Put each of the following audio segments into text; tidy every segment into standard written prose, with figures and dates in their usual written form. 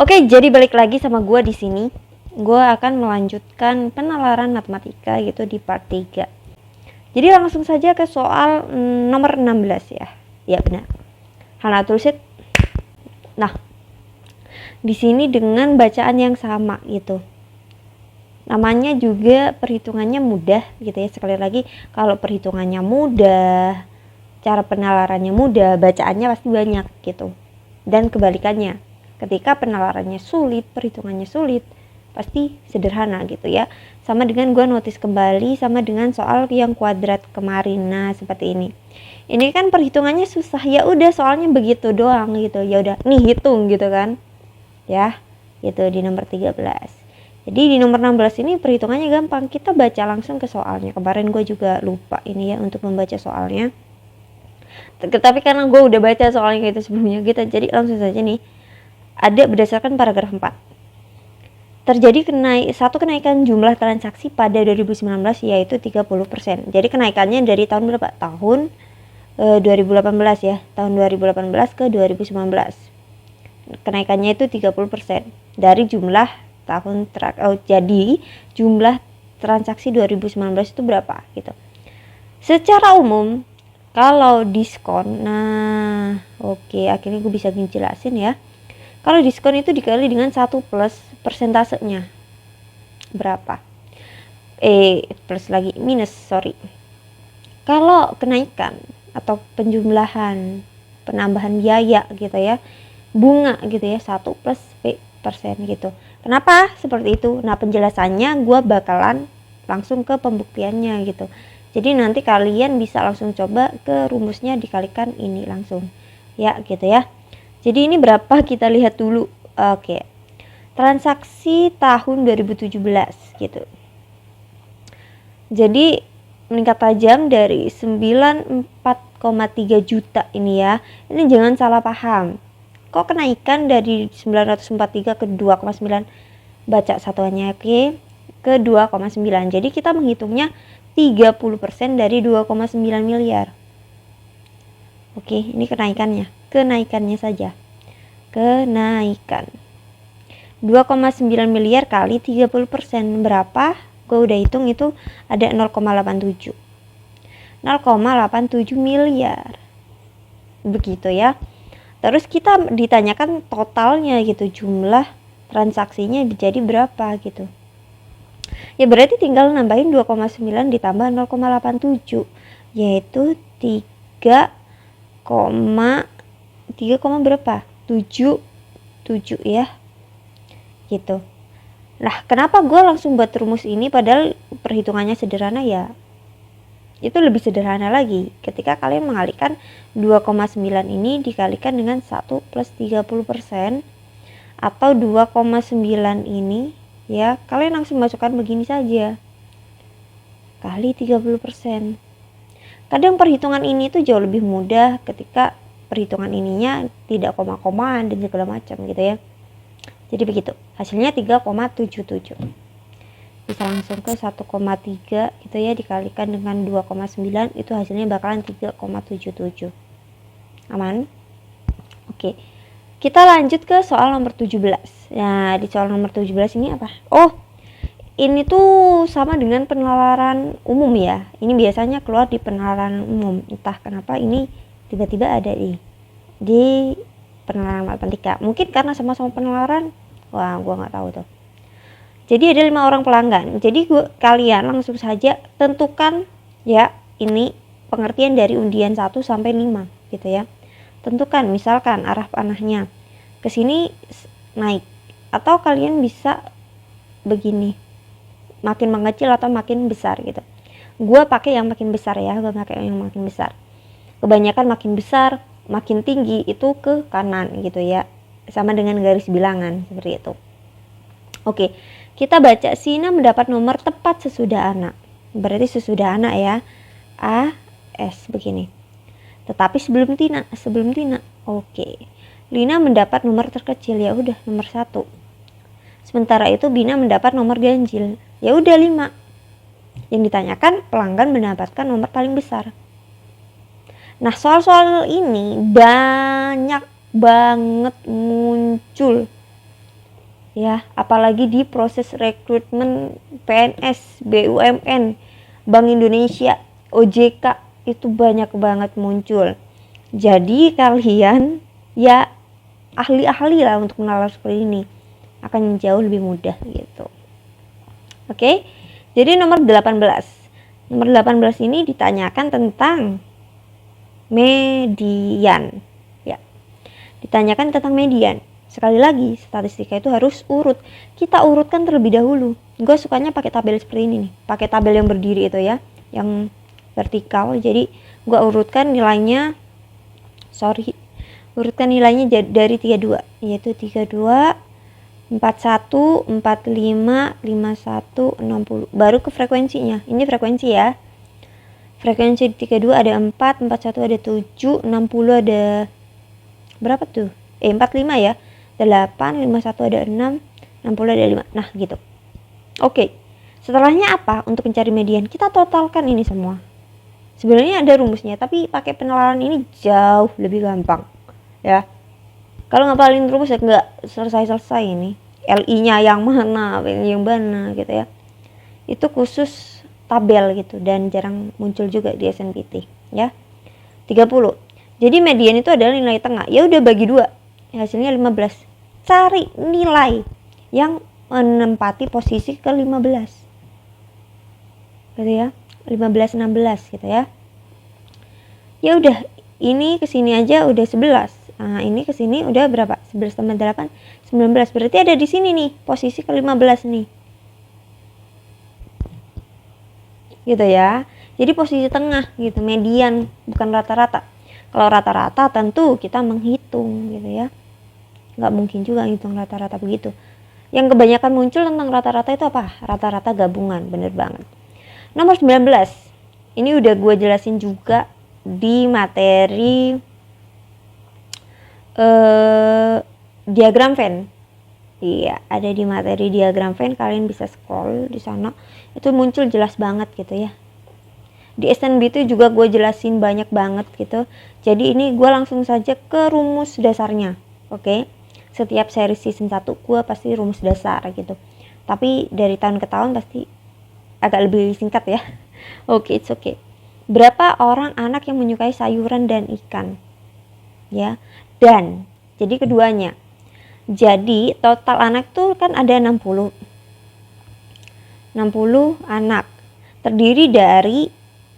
Oke, jadi balik lagi sama gue di sini. Gue akan melanjutkan penalaran matematika gitu di part 3. Jadi langsung saja ke soal nomor 16 ya. Ya benar. Hana tulisit. Nah, di sini dengan bacaan yang sama gitu. Namanya juga perhitungannya mudah gitu ya. Sekali lagi, kalau perhitungannya mudah, cara penalarannya mudah, bacaannya pasti banyak gitu. Dan kebalikannya, ketika penalarannya sulit, perhitungannya sulit, pasti sederhana gitu ya. Sama dengan gue notice kembali sama dengan soal yang kuadrat kemarin. Nah, seperti ini. Ini kan perhitungannya susah. Ya udah, soalnya begitu doang gitu. Ya udah, nih hitung gitu kan. Ya, gitu di nomor 13. Jadi di nomor 16 ini perhitungannya gampang. Kita baca langsung ke soalnya. Kemarin gue juga lupa ini ya untuk membaca soalnya. Tapi karena gue udah baca soalnya gitu sebelumnya, kita jadi langsung saja nih. Ada berdasarkan paragraf 4. Terjadi satu kenaikan jumlah transaksi pada 2019 yaitu 30%. Jadi kenaikannya dari tahun berapa? Tahun 2018 ya. Tahun 2018 ke 2019. Kenaikannya itu 30% dari jumlah tahun jadi jumlah transaksi 2019 itu berapa gitu. Secara umum kalau diskon, nah oke, akhirnya gue bisa ngejelasin ya. Kalau diskon itu dikali dengan 1 plus persentasenya berapa? Plus lagi minus, sorry. Kalau kenaikan atau penjumlahan, penambahan biaya gitu ya, bunga gitu ya, 1 plus P% gitu. Kenapa seperti itu? Nah, penjelasannya gue bakalan langsung ke pembuktiannya gitu. Jadi nanti kalian bisa langsung coba ke rumusnya dikalikan ini langsung. Ya gitu ya. Jadi ini berapa kita lihat dulu. Oke. Transaksi tahun 2017 gitu. Jadi meningkat tajam dari 94,3 juta ini ya. Ini jangan salah paham. Kok kenaikan dari 943 ke 2,9? Baca satuannya ke 2,9. Jadi kita menghitungnya 30% dari 2,9 miliar. Oke, ini kenaikannya saja. Kenaikan 2,9 miliar kali 30% berapa? Gue udah hitung itu ada 0,87 miliar. Begitu ya. Terus kita ditanyakan totalnya gitu, jumlah transaksinya jadi berapa gitu. Ya berarti tinggal nambahin 2,9 ditambah 0,87 yaitu 3, berapa? 7 ya. Gitu. Nah, kenapa gue langsung buat rumus ini padahal perhitungannya sederhana ya? Itu lebih sederhana lagi ketika kalian mengalihkan 2,9 ini dikalikan dengan 1 plus 30% atau 2,9 ini ya, kalian langsung masukkan begini saja kali 30%. Kadang perhitungan ini tuh jauh lebih mudah ketika perhitungan ininya tidak koma-komaan dan segala macam gitu ya. Jadi begitu, hasilnya 3,77. Bisa langsung ke 1,3 gitu ya, dikalikan dengan 2,9 itu hasilnya bakalan 3,77. Aman? Oke. Kita lanjut ke soal nomor 17. Nah, di soal nomor 17 ini apa? Oh, ini tuh sama dengan penalaran umum ya. Ini biasanya keluar di penalaran umum. Entah kenapa ini tiba-tiba ada di penalaran matematika. Mungkin karena sama-sama penalaran. Wah, gua nggak tahu tuh. Jadi ada 5 orang pelanggan. Jadi kalian langsung saja tentukan ya, ini pengertian dari undian 1 sampai 5 gitu ya. Tentukan misalkan arah panahnya ke sini naik, atau kalian bisa begini, makin mengecil atau makin besar gitu. Gue pakai yang makin besar ya, gue pakai yang makin besar. Kebanyakan makin besar, makin tinggi itu ke kanan gitu ya, sama dengan garis bilangan seperti itu. Oke, kita baca Sina mendapat nomor tepat sesudah anak. Berarti sesudah anak ya, A, S begini. Tetapi sebelum Tina. Oke. Lina mendapat nomor terkecil, ya udah nomor 1. Sementara itu Bina mendapat nomor ganjil, ya udah 5. Yang ditanyakan pelanggan mendapatkan nomor paling besar. Nah, soal-soal ini banyak banget muncul ya, apalagi di proses rekrutmen PNS, BUMN, Bank Indonesia, OJK, itu banyak banget muncul. Jadi kalian ya ahli-ahli lah untuk menalar seperti ini, akan jauh lebih mudah gitu. Oke, jadi nomor 18 ini ditanyakan tentang median, ya, ditanyakan tentang median. Sekali lagi, statistika itu harus urut. Kita urutkan terlebih dahulu. Gue sukanya pakai tabel seperti ini nih, pakai tabel yang berdiri itu ya, yang vertikal. Jadi gue urutkan nilainya, urutkan nilainya dari 32, yaitu 32, 41, 45, 51, 60. Baru ke frekuensinya. Ini frekuensi ya. Frekuensi 32 ada 4, 41 ada 7, 60 ada berapa tuh? 45 ya. 8, 51 ada 6, 60 ada 5. Nah, gitu. Oke. Setelahnya apa? Untuk mencari median, kita totalkan ini semua. Sebenarnya ada rumusnya, tapi pakai penalaran ini jauh lebih gampang. Ya. Kalau ngapalin rumus ya nggak selesai-selesai ini. LI-nya yang mana, yang mana gitu ya. Itu khusus tabel gitu dan jarang muncul juga di SNPT ya. 30. Jadi median itu adalah nilai tengah. Ya udah bagi 2. Hasilnya 15. Cari nilai yang menempati posisi ke 15. Gitu ya. 15 16 gitu ya. Ya udah, ini kesini aja udah 11. Nah, ini kesini udah berapa? 11 tambah 8, 19. Berarti ada di sini nih, posisi ke-15 nih. Gitu ya. Jadi posisi tengah gitu, median, bukan rata-rata. Kalau rata-rata tentu kita menghitung gitu ya. Nggak mungkin juga ngitung rata-rata begitu. Yang kebanyakan muncul tentang rata-rata itu apa? Rata-rata gabungan, bener banget. Nomor 19. Ini udah gue jelasin juga di materi diagram Venn. Iya, ada di materi diagram Venn, kalian bisa scroll di sana. Itu muncul jelas banget gitu ya. Di SNB itu juga gue jelasin banyak banget gitu. Jadi ini gue langsung saja ke rumus dasarnya. Oke. Setiap seri season 1 gue pasti rumus dasar gitu. Tapi dari tahun ke tahun pasti agak lebih singkat ya. Oke, it's okay. Berapa orang anak yang menyukai sayuran dan ikan? Ya. Dan jadi keduanya. Jadi total anak tuh kan ada 60 anak. Terdiri dari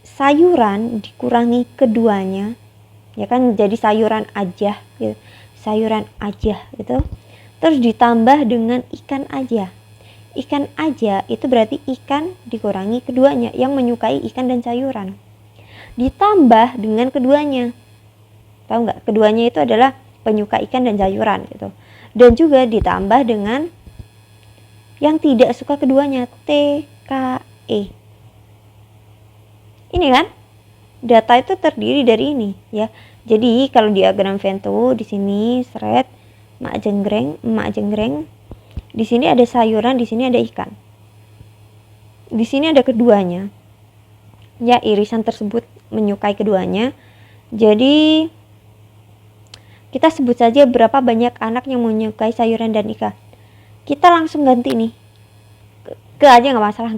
sayuran dikurangi keduanya. Ya kan, jadi sayuran aja gitu. Sayuran aja gitu. Terus ditambah dengan ikan aja. Ikan aja itu berarti ikan dikurangi keduanya yang menyukai ikan dan sayuran. Ditambah dengan keduanya. Tahu nggak? Keduanya itu adalah penyuka ikan dan sayuran gitu. Dan juga ditambah dengan yang tidak suka keduanya, TKE. Ini kan? Data itu terdiri dari ini ya. Jadi kalau diagram Venn tuh di sini seret emak jenggreng. Di sini ada sayuran, di sini ada ikan. Di sini ada keduanya. Ya, irisan tersebut menyukai keduanya. Jadi kita sebut saja berapa banyak anak yang menyukai sayuran dan ikan. Kita langsung ganti nih. Ke aja nggak masalah.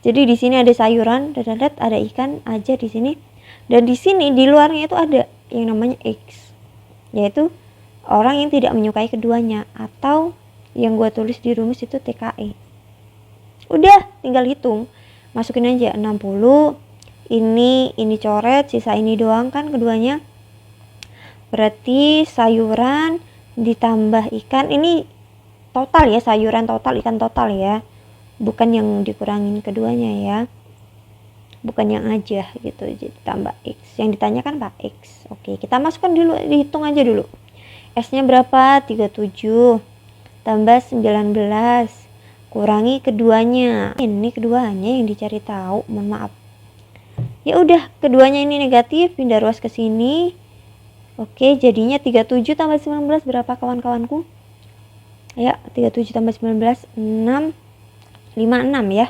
Jadi di sini ada sayuran, ada ikan aja di sini. Dan di sini di luarnya itu ada yang namanya X, yaitu orang yang tidak menyukai keduanya, atau yang gue tulis di rumus itu TKE. Udah, tinggal hitung, masukin aja 60. Ini coret, sisa ini doang kan keduanya. Berarti sayuran ditambah ikan, ini total ya, sayuran total, ikan total ya, bukan yang dikurangin keduanya ya, bukan yang aja gitu. Jadi tambah X, yang ditanyakan Pak X. Oke, kita masukkan dulu, dihitung aja dulu. S nya berapa? 37 tambah 19 kurangi keduanya. Ini keduanya yang dicari tahu, mohon maaf. Ya udah, keduanya ini negatif, pindah ruas ke sini. Oke, jadinya 37 tambah 19 berapa kawan-kawanku? Ya, 37 tambah 19 56 ya.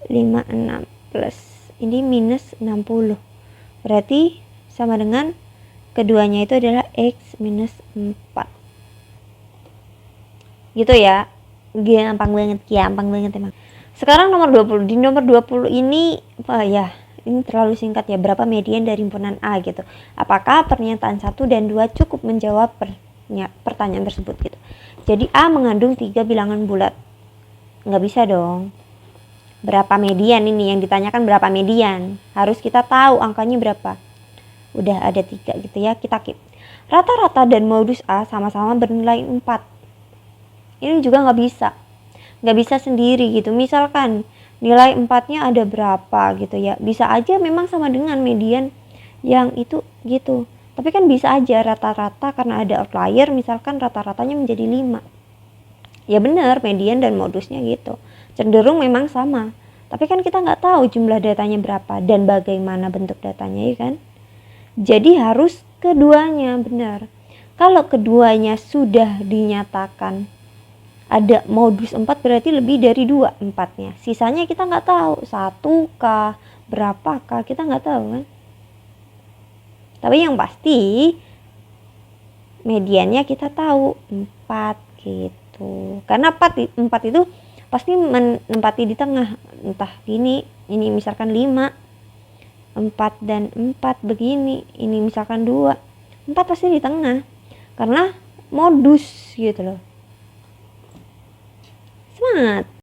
56 plus ini minus 60. Berarti sama dengan keduanya itu adalah X minus 4. gitu ya. Gampang banget emang. Sekarang nomor 20. Di nomor 20 ini apa ya? Ini terlalu singkat ya. Berapa median dari himpunan A gitu. Apakah pernyataan 1 dan 2 cukup menjawab pertanyaan tersebut gitu. Jadi A mengandung 3 bilangan bulat. Nggak bisa dong. Berapa median ini yang ditanyakan, berapa median? Harus kita tahu angkanya berapa. Udah ada 3 gitu ya, kita keep. Rata-rata dan modus A sama-sama bernilai 4. Ini juga nggak bisa sendiri gitu. Misalkan nilai 4-nya ada berapa gitu ya, bisa aja memang sama dengan median yang itu gitu. Tapi kan bisa aja rata-rata karena ada outlier, misalkan rata-ratanya menjadi 5. Ya benar, median dan modusnya gitu cenderung memang sama, tapi kan kita nggak tahu jumlah datanya berapa dan bagaimana bentuk datanya, ya kan? Jadi harus keduanya benar. Kalau keduanya sudah dinyatakan ada modus 4, berarti lebih dari 2 4-nya. Sisanya kita nggak tahu, 1 kah, berapa kah, kita nggak tahu kan. Tapi yang pasti mediannya kita tahu 4 gitu. Karena 4 itu pasti menempati di tengah, entah ini misalkan 5, 4 dan 4 begini, ini misalkan 2, 4 pasti di tengah karena modus gitu loh. Semangat.